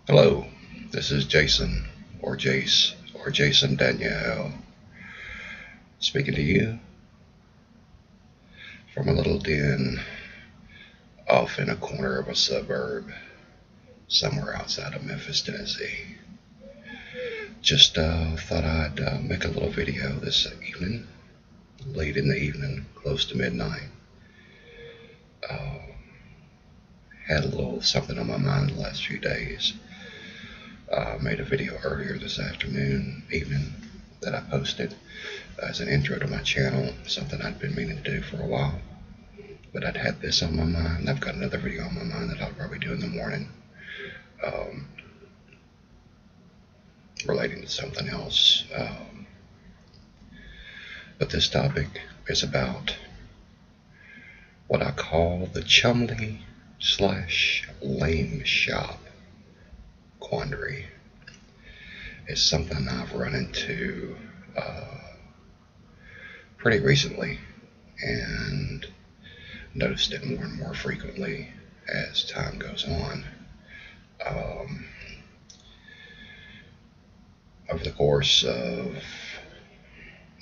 Hello, this is Jason, or Jace, or Jason Danielle, speaking to you from a little den off in a corner of a suburb somewhere outside of Memphis, Tennessee. Just thought I'd make a little video this evening, late in the evening, close to midnight. Uh, had a little something on my mind the last few days. Made a video earlier this evening, that I posted as an intro to my channel, something I'd been meaning to do for a while. But I'd had this on my mind. I've got another video on my mind that I'll probably do in the morning, um, relating to something else. But this topic is about what I call the Chumley / LameShop quandary. It's something I've run into pretty recently and noticed it more and more frequently as time goes on. Over the course of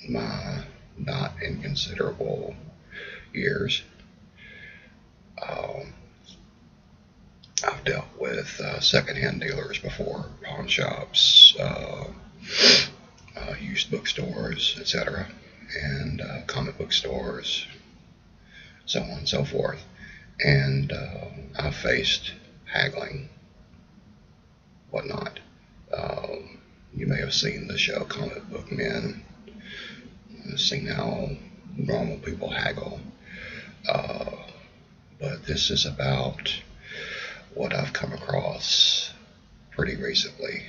my not inconsiderable years, I've dealt with secondhand dealers before, pawn shops, used bookstores, etc., and comic book stores, so on and so forth. And I've faced haggling, whatnot. You may have seen the show Comic Book Men, seen how normal people haggle. But this is about what I've come across pretty recently.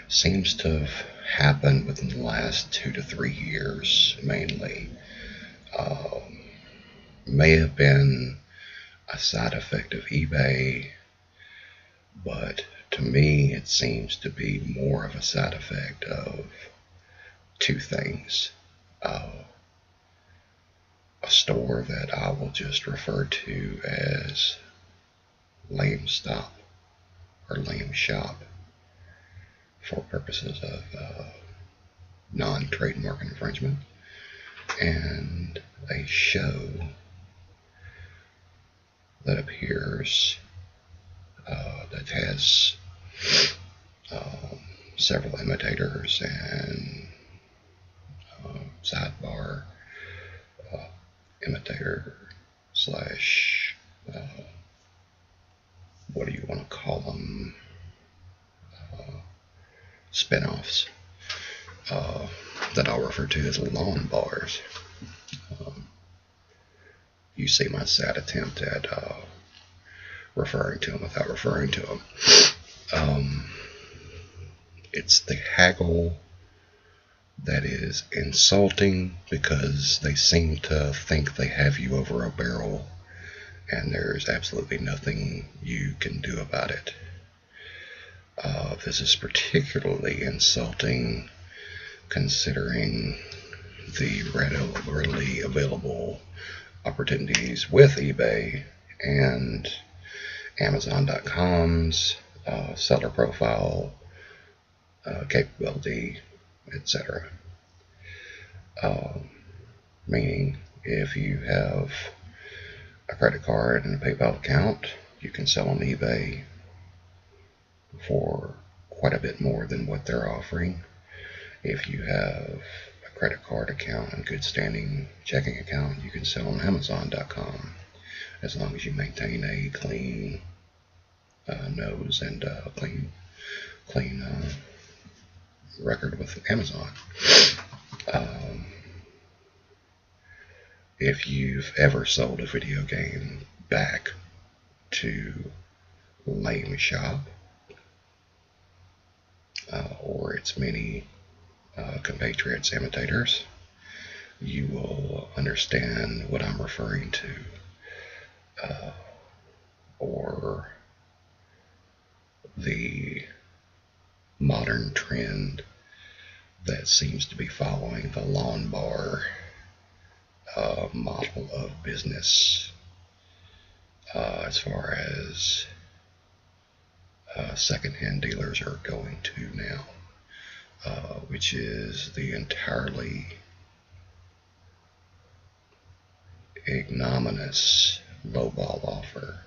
Seems to have happened within the last 2 to 3 years, mainly. May have been a side effect of eBay, but to me it seems to be more of a side effect of two things. A store that I will just refer to as LameStop or LameShop for purposes of non-trademark infringement, and a show that appears that has several imitators and sidebar imitator slash what do you want to call them, spin-offs that I'll refer to as lawn bars. You see my sad attempt at referring to them without referring to them. It's the haggle that is insulting because they seem to think they have you over a barrel and there's absolutely nothing you can do about it. This is particularly insulting considering the readily available opportunities with eBay and Amazon.com's seller profile capability, etc. Meaning, if you have a credit card and a PayPal account, you can sell on eBay for quite a bit more than what they're offering. If you have a credit card account and good standing checking account, you can sell on Amazon.com as long as you maintain a clean nose and clean record with Amazon. If you've ever sold a video game back to LameShop or its many compatriots imitators, you will understand what I'm referring to, or the modern trend that seems to be following the lawn bar model of business, as far as secondhand dealers are going to now, which is the entirely ignominious lowball offer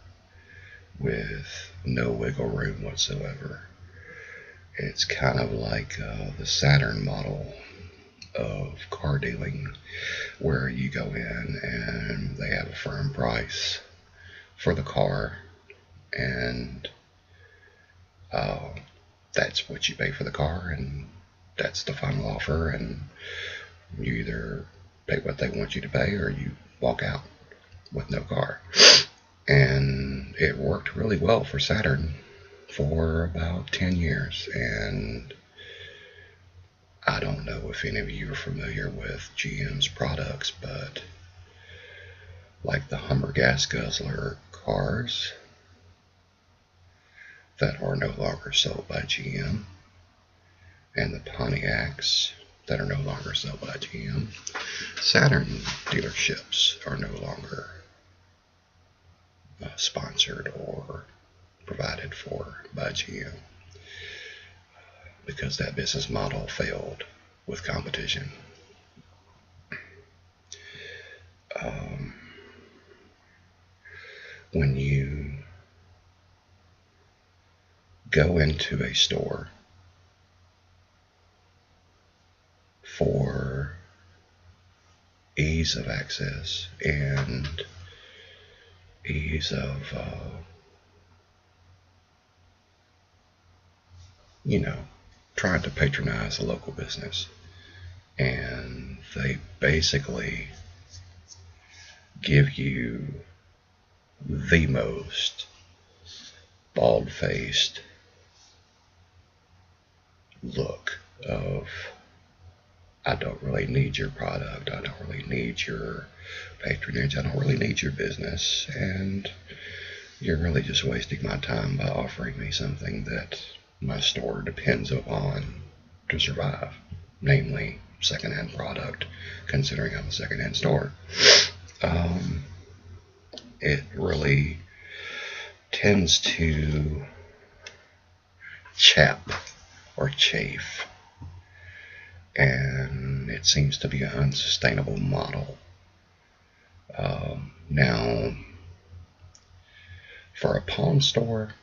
with no wiggle room whatsoever. It's kind of like the Saturn model of car dealing, where you go in and they have a firm price for the car, and that's what you pay for the car, and that's the final offer, and you either pay what they want you to pay or you walk out with no car. And it worked really well for Saturn for about 10 years, and I don't know if any of you are familiar with GM's products, but like the Hummer gas guzzler cars that are no longer sold by GM, and the Pontiacs that are no longer sold by GM, Saturn dealerships are no longer sponsored or provided for by GM, because that business model failed with competition. When you go into a store for ease of access and ease of, trying to patronize a local business, and they basically give you the most bald-faced look of, I don't really need your product, I don't really need your patronage, I don't really need your business, and you're really just wasting my time by offering me something that my store depends upon to survive, namely secondhand product, considering I'm a secondhand store. It really tends to chap or chafe, and it seems to be an unsustainable model. Now, for a pawn store,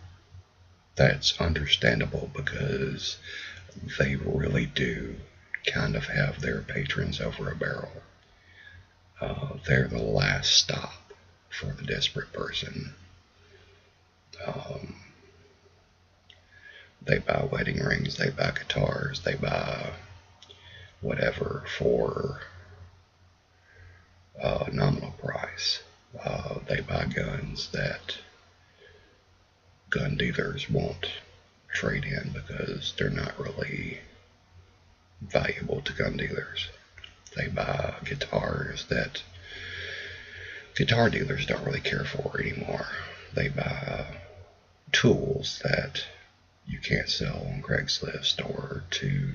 that's understandable, because they really do kind of have their patrons over a barrel. They're the last stop for the desperate person. They buy wedding rings, they buy guitars, they buy whatever for a nominal price. They buy guns that gun dealers won't trade in because they're not really valuable to gun dealers. They buy guitars that guitar dealers don't really care for anymore. They buy tools that you can't sell on Craigslist or to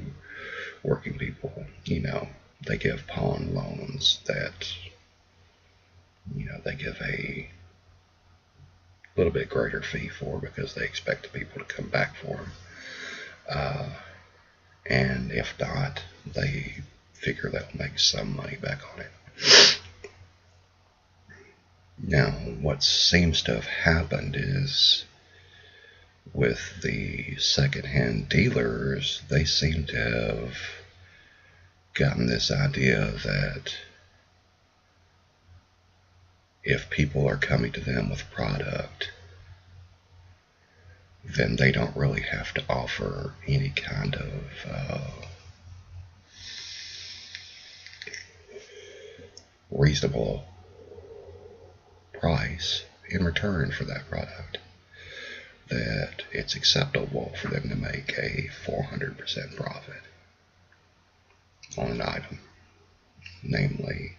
working people. They give pawn loans that, they give a little bit greater fee for, because they expect the people to come back for them. And if not, they figure they'll make some money back on it. Now, what seems to have happened is, with the secondhand dealers, they seem to have gotten this idea that if people are coming to them with product, then they don't really have to offer any kind of reasonable price in return for that product. That it's acceptable for them to make a 400% profit on an item. Namely,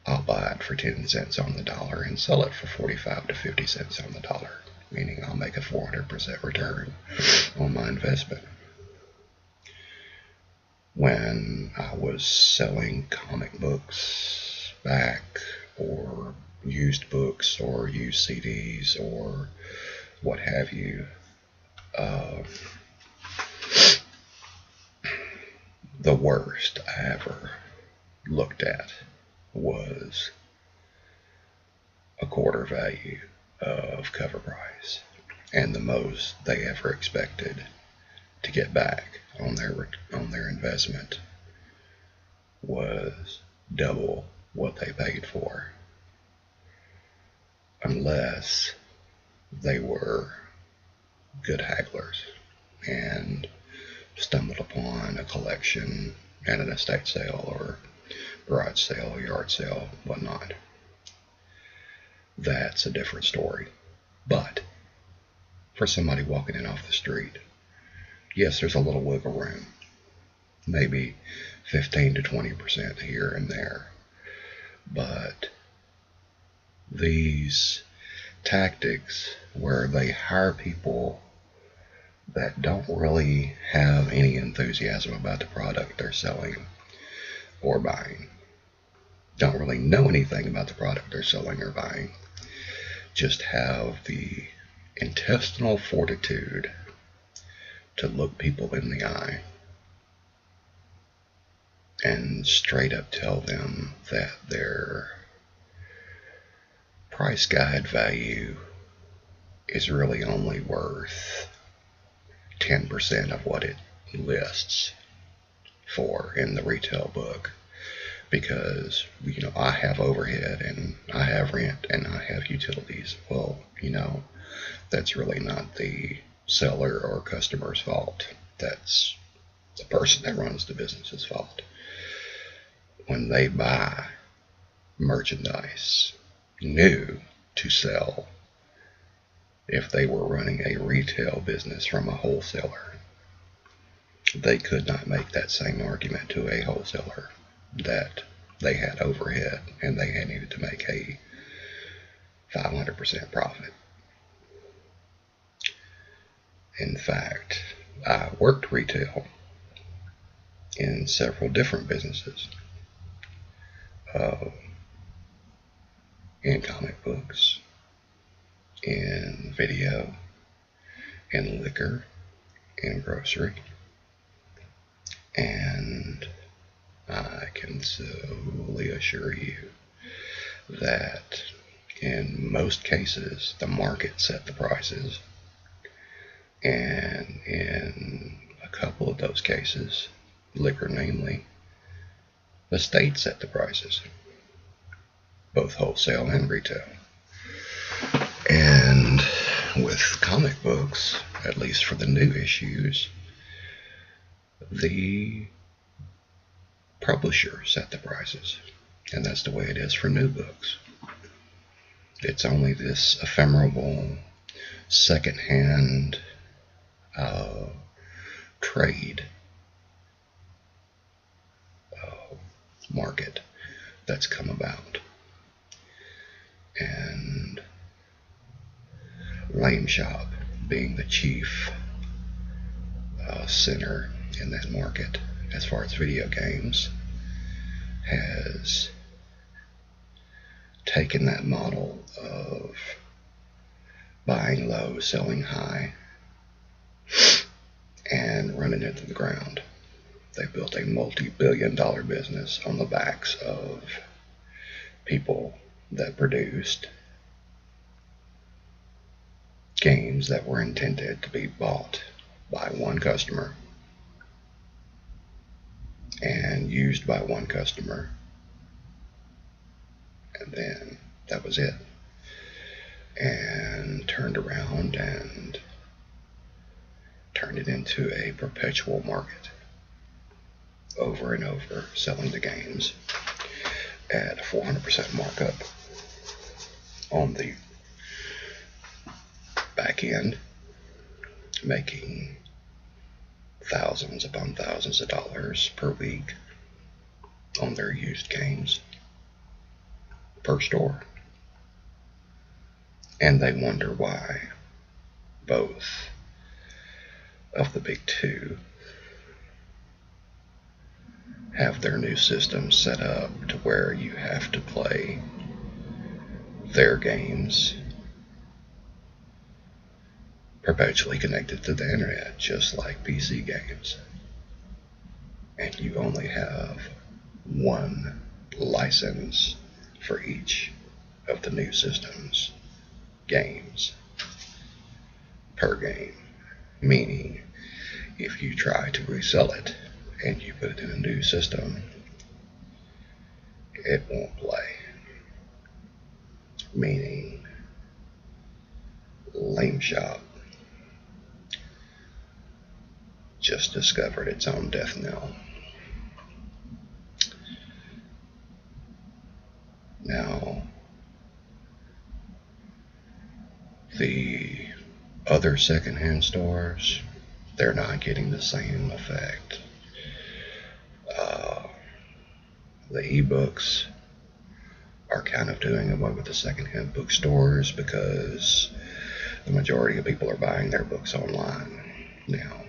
I'll buy it for 10 cents on the dollar and sell it for 45 to 50 cents on the dollar, meaning I'll make a 400% return on my investment. When I was selling comic books back, or used books, or used CDs, or what have you, Uh, the worst I ever looked at was a quarter value of cover price, and the most they ever expected to get back on their investment was double what they paid for, unless they were good hagglers and stumbled upon a collection at an estate sale or garage sale, yard sale, whatnot. That's a different story. But for somebody walking in off the street, yes, there's a little wiggle room, maybe 15 to 20% here and there. But these tactics where they hire people that don't really have any enthusiasm about the product they're selling or buying, don't really know anything about the product they're selling or buying, just have the intestinal fortitude to look people in the eye and straight up tell them that their price guide value is really only worth 10% of what it lists for in the retail book, because I have overhead and I have rent and I have utilities. Well, that's really not the seller or customer's fault. That's the person that runs the business's fault. When they buy merchandise new to sell, if they were running a retail business from a wholesaler, they could not make that same argument to a wholesaler that they had overhead and they had needed to make a 500% profit. In fact, I worked retail in several different businesses, in comic books, in video, in liquor, in grocery, and I can solely assure you that in most cases the market set the prices, and in a couple of those cases, liquor namely, the state set the prices, both wholesale and retail. And with comic books, at least for the new issues, the publisher set the prices, and that's the way it is for new books. It's only this ephemeral second-hand trade market that's come about, and LameShop, being the chief center in that market as far as video games, has taken that model of buying low, selling high, and running it to the ground. They built a multi-billion-dollar business on the backs of people that produced games that were intended to be bought by one customer and used by one customer, and then that was it. And turned around and turned it into a perpetual market, over and over, selling the games at a 400% markup on the back end, making thousands upon thousands of dollars per week on their used games per store. And they wonder why both of the big two have their new systems set up to where you have to play their games perpetually connected to the internet, just like PC games. And you only have one license for each of the new systems games per game, meaning if you try to resell it and you put it in a new system, it won't play. Meaning LameShop just discovered its own death knell. Now, the other secondhand stores, they're not getting the same effect. The ebooks are kind of doing away with the secondhand bookstores because the majority of people are buying their books online now.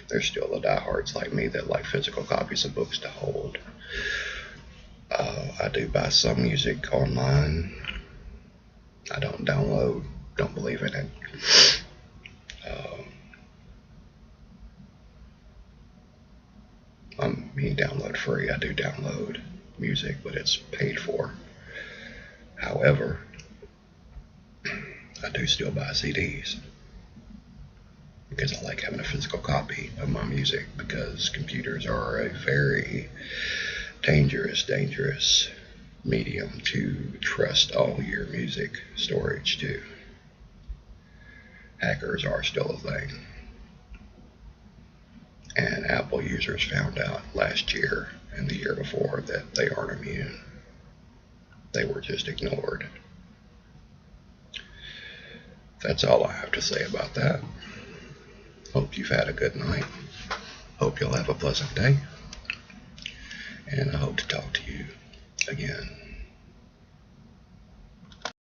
There's still the diehards like me that like physical copies of books to hold. I do buy some music online. I don't download, don't believe in it. I mean, download free. I do download music, but it's paid for. However, I do still buy CDs because I like having a physical copy of my music, because computers are a very dangerous medium to trust all your music storage to. Hackers are still a thing. And Apple users found out last year and the year before that they aren't immune. They were just ignored. That's all I have to say about that. Hope you've had a good night. Hope you'll have a pleasant day. And I hope to talk to you